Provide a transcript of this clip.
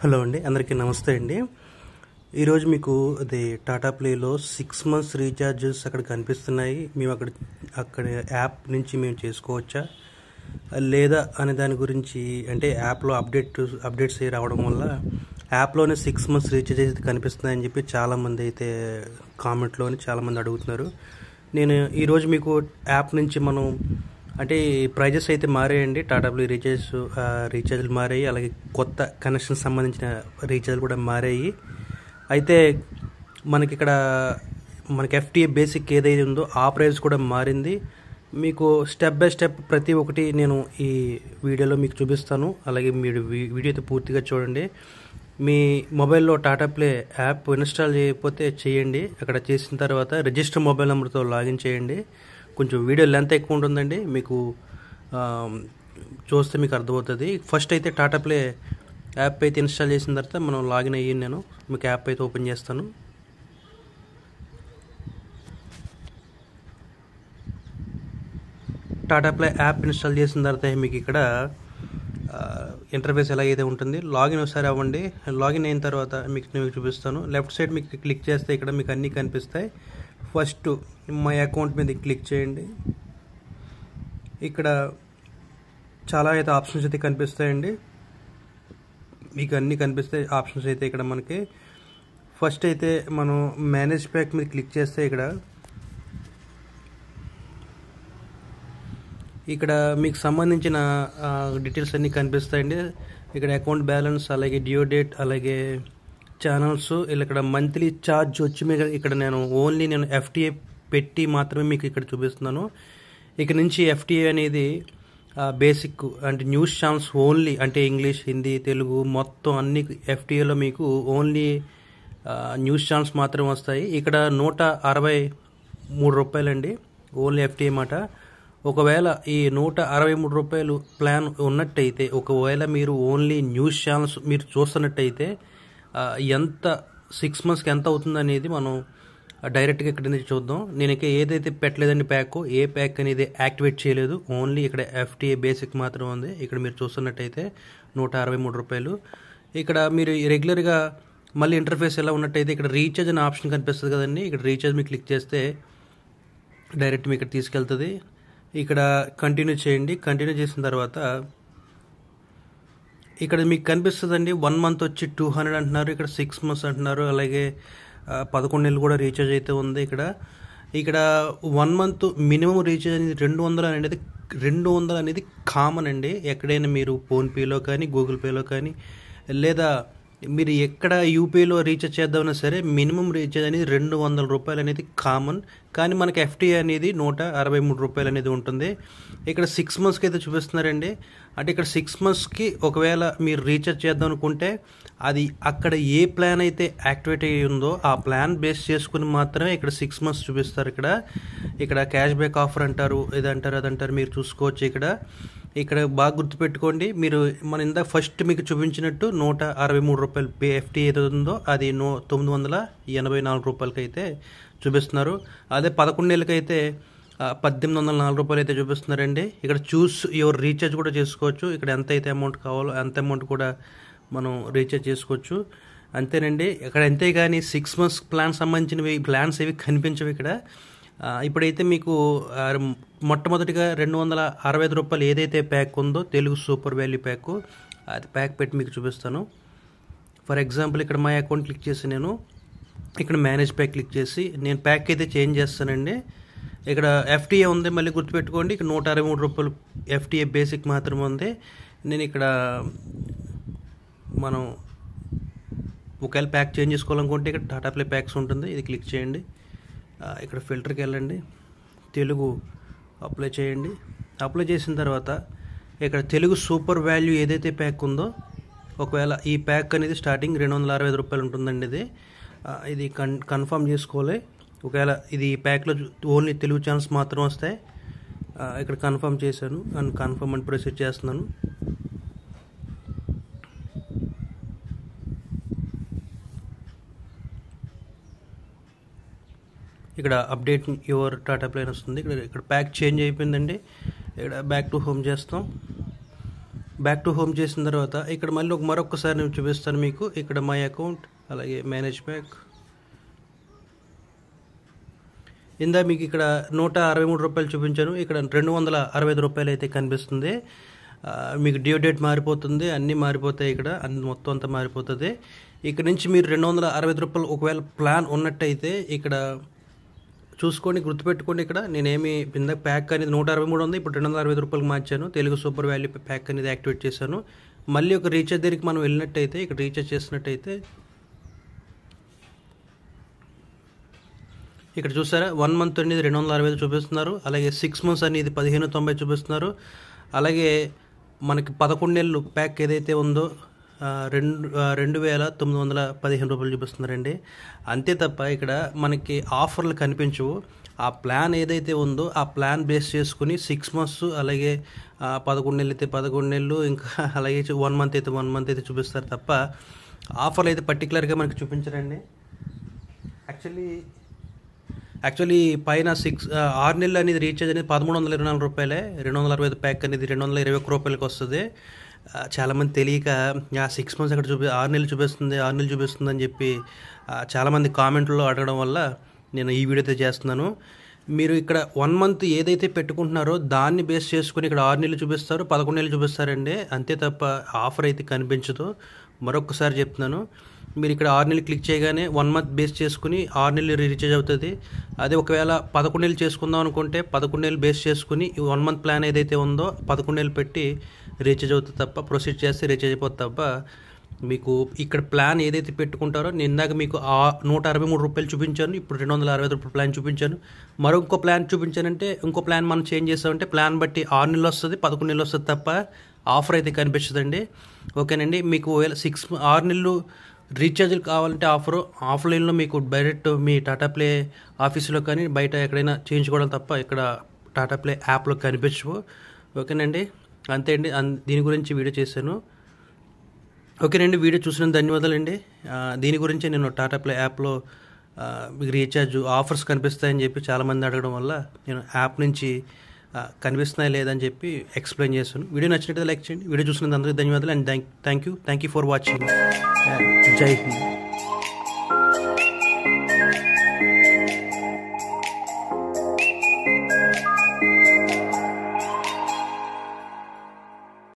Hello అండి, అందరికీ నమస్తే అండి. ఈరోజు మీకు అది టాటా ప్లేలో 6 months రీఛార్జెస్ అక్కడ కనిపిస్తున్నాయి. మేము అక్కడ యాప్ నుంచి మేము చేసుకోవచ్చా లేదా అనే దాని గురించి, అంటే యాప్లో అప్డేట్స్ రావడం వల్ల యాప్లోనే 6 months రీఛార్జ్ అయితే కనిపిస్తున్నాయని చెప్పి చాలామంది అయితే కామెంట్లోని చాలామంది అడుగుతున్నారు. నేను ఈరోజు మీకు యాప్ నుంచి మనం అంటే ప్రైజెస్ అయితే మారాయండి. టాటా ప్లే రీఛార్జ్లు మారాయి, అలాగే కొత్త కనెక్షన్ సంబంధించిన రీఛార్జ్లు కూడా మారాయి. అయితే మనకి FTA బేసిక్ ఏదైతే ఉందో ఆ ప్రైస్ కూడా మారింది. మీకు స్టెప్ బై స్టెప్ ప్రతి ఒక్కటి నేను ఈ వీడియోలో మీకు చూపిస్తాను. అలాగే మీరు వీడియో అయితే పూర్తిగా చూడండి. మీ మొబైల్లో టాటా ప్లే యాప్ ఇన్స్టాల్ చేయకపోతే చేయండి. అక్కడ చేసిన తర్వాత రిజిస్టర్ మొబైల్ నెంబర్తో లాగిన్ చేయండి. కొంచెం వీడియో లెంత్ ఎక్కువ ఉంటుందండి, మీకు చూస్తే మీకు అర్థమవుతుంది. ఫస్ట్ అయితే టాటా ప్లే యాప్ అయితే ఇన్స్టాల్ చేసిన తర్వాత మనం లాగిన్ అయ్యి నేను మీకు యాప్ అయితే ఓపెన్ చేస్తాను. టాటా ప్లే యాప్ ఇన్స్టాల్ చేసిన తర్వాత మీకు ఇక్కడ ఇంటర్ఫేస్ ఎలాగైతే ఉంటుంది, లాగిన్ ఒకసారి అవ్వండి. లాగిన్ అయిన తర్వాత మీకు చూపిస్తాను. లెఫ్ట్ సైడ్ మీకు క్లిక్ చేస్తే ఇక్కడ మీకు అన్నీ కనిపిస్తాయి. ఫస్ట్ మై అకౌంట్ మీద క్లిక్ చేయండి. ఇక్కడ చాలా అయితే ఆప్షన్స్ అయితే కనిపిస్తాయండి, మీకు అన్నీ కనిపిస్తాయి ఆప్షన్స్ అయితే. ఇక్కడ మనకి ఫస్ట్ అయితే మనం మేనేజ్ ప్యాక్ మీద క్లిక్ చేస్తే ఇక్కడ మీకు సంబంధించిన డీటెయిల్స్ అన్నీ కనిపిస్తాయండి. ఇక్కడ అకౌంట్ బ్యాలెన్స్, అలాగే డ్యూ డేట్, అలాగే ఛానల్స్, ఇక్కడ మంత్లీ ఛార్జ్ వచ్చి మీకు ఇక్కడ నేను FTA పెట్టి మాత్రమే మీకు ఇక్కడ చూపిస్తున్నాను. ఇక్కడ నుంచి FTA అనేది బేసిక్ అంటే న్యూస్ ఛానల్స్ ఓన్లీ, అంటే ఇంగ్లీష్, హిందీ, తెలుగు మొత్తం అన్ని FTAలో మీకు ఓన్లీ న్యూస్ ఛానల్స్ మాత్రమే వస్తాయి. ఇక్కడ 163 రూపాయలండి ఓన్లీ FTA మాట. ఒకవేళ ఈ 163 రూపాయలు ప్లాన్ ఉన్నట్టయితే, ఒకవేళ మీరు ఓన్లీ న్యూస్ ఛానల్స్ మీరు చూస్తున్నట్టయితే ఎంత 6 monthsకి ఎంత అవుతుంది అనేది మనం డైరెక్ట్గా ఇక్కడ నుంచి చూద్దాం. నేను ఇక ఏదైతే పెట్టలేదండి ఏ ప్యాక్ అనేది యాక్టివేట్ చేయలేదు, ఓన్లీ ఇక్కడ FTA బేసిక్ మాత్రం ఉంది. ఇక్కడ మీరు చూస్తున్నట్టయితే 163 రూపాయలు. ఇక్కడ మీరు రెగ్యులర్గా మళ్ళీ ఇంటర్ఫేస్ ఎలా ఉన్నట్టయితే ఇక్కడ రీఛార్జ్ అనే ఆప్షన్ కనిపిస్తుంది కదండి. ఇక్కడ రీఛార్జ్ మీకు క్లిక్ చేస్తే డైరెక్ట్ మీకు ఇక్కడ తీసుకెళ్తుంది. ఇక్కడ కంటిన్యూ చేయండి. కంటిన్యూ చేసిన తర్వాత ఇక్కడ మీకు కనిపిస్తుందండి 1 month వచ్చి 200 అంటున్నారు, ఇక్కడ 6 months అంటున్నారు, అలాగే 11 నెలలు కూడా రీఛార్జ్ అయితే ఉంది. ఇక్కడ 1 month మినిమం రీఛార్జ్ అనేది 200 అనేది కామన్ అండి. ఎక్కడైనా మీరు ఫోన్పేలో కానీ, గూగుల్ పేలో కానీ, లేదా మీరు ఎక్కడ యూపీఐలో రీఛార్జ్ చేద్దామన్నా సరే మినిమం రీఛార్జ్ అనేది 200 రూపాయలు అనేది కామన్. కానీ మనకి FTA అనేది 163 రూపాయలు అనేది ఉంటుంది. ఇక్కడ 6 monthsకి అయితే చూపిస్తున్నారండి. అంటే ఇక్కడ 6 monthsకి ఒకవేళ మీరు రీఛార్జ్ చేద్దాం అనుకుంటే అది అక్కడ ఏ ప్లాన్ అయితే యాక్టివేట్ అయ్యి ఉందో ఆ ప్లాన్ బేస్ చేసుకుని మాత్రమే ఇక్కడ 6 months చూపిస్తారు. ఇక్కడ క్యాష్ బ్యాక్ ఆఫర్ అంటారు, అదంటారు మీరు చూసుకోవచ్చు. ఇక్కడ బాగా గుర్తుపెట్టుకోండి. మీరు మన ఇందాక ఫస్ట్ మీకు చూపించినట్టు 163 రూపాయలు FTA ఏదో ఉందో అది 984 రూపాయలకి అయితే చూపిస్తున్నారు. అదే 11 నెలలకైతే 1804 రూపాయలు అయితే చూపిస్తున్నారండి. ఇక్కడ చూస్ యువర్ రీఛార్జ్ కూడా చేసుకోవచ్చు. ఇక్కడ ఎంత అయితే అమౌంట్ కావాలో అంత అమౌంట్ కూడా మనం రీఛార్జ్ చేసుకోవచ్చు. అంతేనండి. అంతేగాని 6 months ప్లాన్ సంబంధించినవి ప్లాన్స్ ఏవి కనిపించవు ఇక్కడ. ఇప్పుడైతే మీకు మొట్టమొదటిగా 265 రూపాయలు ఏదైతే ప్యాక్ ఉందో తెలుగు సూపర్ వాల్యూ ప్యాక్, అది ప్యాక్ పెట్టి మీకు చూపిస్తాను. ఫర్ ఎగ్జాంపుల్ ఇక్కడ మై అకౌంట్ క్లిక్ చేసి నేను ఇక్కడ మేనేజ్ ప్యాక్ క్లిక్ చేసి నేను ప్యాక్ అయితే చేంజ్ చేస్తానండి. ఇక్కడ FTA ఉంది, మళ్ళీ గుర్తుపెట్టుకోండి. ఇక్కడ 163 రూపాయలు FTA బేసిక్ మాత్రమే ఉంది. నేను ఇక్కడ మనం ఒకవేళ ప్యాక్ చేంజ్ చేసుకోవాలనుకుంటే ఇక్కడ టాటా ప్లే ప్యాక్స్ ఉంటుంది, ఇది క్లిక్ చేయండి. ఇక్కడ ఫిల్టర్కి వెళ్ళండి, తెలుగు అప్లై చేయండి. అప్లై చేసిన తర్వాత ఇక్కడ తెలుగు సూపర్ వాల్యూ ఏదైతే ప్యాక్ ఉందో, ఒకవేళ ఈ ప్యాక్ అనేది స్టార్టింగ్ 265 రూపాయలు ఉంటుందండి. ఇది కన్ఫర్మ్ చేసుకోవాలి. ఒకవేళ ఇది ఈ ప్యాక్లో ఓన్లీ తెలుగు ఛానల్స్ మాత్రం వస్తాయి. ఇక్కడ కన్ఫర్మ్ చేశాను అండ్ కన్ఫర్మ్ అని ప్రొసీడ్ చేస్తున్నాను. ఇక్కడ అప్డేట్ యువర్ టాటా ప్లే వస్తుంది. ఇక్కడ ప్యాక్ చేంజ్ అయిపోయిందండి. ఇక్కడ బ్యాక్ టు హోమ్ చేస్తాం. బ్యాక్ టు హోమ్ చేసిన తర్వాత ఇక్కడ మళ్ళీ మరొకసారి నేను చూపిస్తాను మీకు. ఇక్కడ మై అకౌంట్, అలాగే మేనేజ్ బ్యాక్. ఇందా మీకు ఇక్కడ 163 రూపాయలు చూపించాను, ఇక్కడ 265 రూపాయలు అయితే కనిపిస్తుంది. మీకు డ్యూ డేట్ మారిపోతుంది, అన్నీ మారిపోతాయి, ఇక్కడ మొత్తం అంతా మారిపోతుంది. ఇక్కడ నుంచి మీరు 265 రూపాయలు ఒకవేళ ప్లాన్ ఉన్నట్టయితే ఇక్కడ చూసుకోండి, గుర్తుపెట్టుకోండి. ఇక్కడ నేనేమి ఇందాక ప్యాక్ అనేది 163 ఉంది, ఇప్పుడు 265 రూపాయలకు మార్చాను. తెలుగు సూపర్ వాల్యూ ప్యాక్ అనేది యాక్టివేట్ చేశాను. మళ్ళీ ఒక రీఛార్జ్ దగ్గరికి మనం వెళ్ళినట్టయితే, ఇక్కడ రీఛార్జ్ చేసినట్టయితే ఇక్కడ చూసారా 1 మంత్ అనేది 265 చూపిస్తున్నారు, అలాగే 6 మంత్స్ అనేది 1590 చూపిస్తున్నారు, అలాగే మనకి 11 నెలలు ప్యాక్ ఏదైతే ఉందో 2915 రూపాయలు చూపిస్తున్నారండి. అంతే తప్ప ఇక్కడ మనకి ఆఫర్లు కనిపించవు. ఆ ప్లాన్ ఏదైతే ఉందో ఆ ప్లాన్ బేస్ చేసుకుని 6 మంత్స్, అలాగే 11 నెలలు అయితే 11 నెలలు, ఇంకా అలాగే 1 మంత్ అయితే 1 మంత్ అయితే చూపిస్తారు తప్ప ఆఫర్లు అయితే పర్టికులర్గా మనకి చూపించరండి. యాక్చువల్లీ పైన 6 నెలలు అనేది రీఛార్జ్ అనేది 1324 రూపాయలే, 265 ప్యాక్ అనేది 221 రూపాయలకి వస్తుంది. చాలామంది తెలియక 6 మంత్స్ అక్కడ 6 నెలలు చూపిస్తుంది, 6 నెలలు చూపిస్తుంది అని చెప్పి చాలామంది కామెంట్లో అడగడం వల్ల నేను ఈ వీడియో అయితే చేస్తున్నాను. మీరు ఇక్కడ 1 మంత్ ఏదైతే పెట్టుకుంటున్నారో దాన్ని బేస్ చేసుకుని ఇక్కడ 6 నెలలు చూపిస్తారు, 11 నెలలు చూపిస్తారండి. అంతే తప్ప ఆఫర్ అయితే కనిపించదు. మరొకసారి చెప్తున్నాను, మీరు ఇక్కడ 6 నెలలు క్లిక్ చేయగానే 1 మంత్ బేస్ చేసుకుని 6 నెలలు రీఛార్జ్ అవుతుంది. అదే ఒకవేళ 11 నెలలు చేసుకుందాం అనుకుంటే 11 నెలలు బేస్ చేసుకుని 1 మంత్ ప్లాన్ ఏదైతే ఉందో 11 నెలలు పెట్టి రీఛార్జ్ అవుతుంది తప్ప, ప్రొసీడ్ చేస్తే రీఛార్జ్ అయిపోతుంది తప్ప మీకు ఇక్కడ ప్లాన్ ఏదైతే పెట్టుకుంటారో, నేను ఇందాక మీకు 163 రూపాయలు చూపించాను, ఇప్పుడు 265 రూపాయల ప్లాన్ చూపించాను. మరొక ప్లాన్ చూపించానంటే ఇంకో ప్లాన్ మనం చేంజ్ చేస్తామంటే ప్లాన్ బట్టి 6 నెలలు వస్తుంది, 11 నెలలు వస్తుంది తప్ప ఆఫర్ అయితే కనిపించదండి. ఓకేనండి. మీకు 6 నెలలు రీఛార్జ్లు కావాలంటే ఆఫ్లైన్లో మీకు డైరెక్ట్ మీ టాటా ప్లే ఆఫీసులో కానీ బయట ఎక్కడైనా చేయించుకోవడం తప్ప ఇక్కడ టాటా ప్లే యాప్లో కనిపించవు. ఓకేనండి. అంతే అండి, దీని గురించి వీడియో చేశాను. ఓకేనండి, వీడియో చూసినందుకు ధన్యవాదాలండి. దీని గురించి నేను టాటా ప్లే యాప్లో రీఛార్జ్ ఆఫర్స్ కనిపిస్తాయని చెప్పి చాలామంది అడగడం వల్ల నేను యాప్ నుంచి కనిపిస్తున్నాయి లేదని చెప్పి ఎక్స్ప్లెయిన్ చేస్తాను. వీడియో నచ్చినట్లయితే లైక్ చేయండి. వీడియో చూసినందుకు అందరికీ ధన్యవాదాలు and thank you for watching. జై హింద్.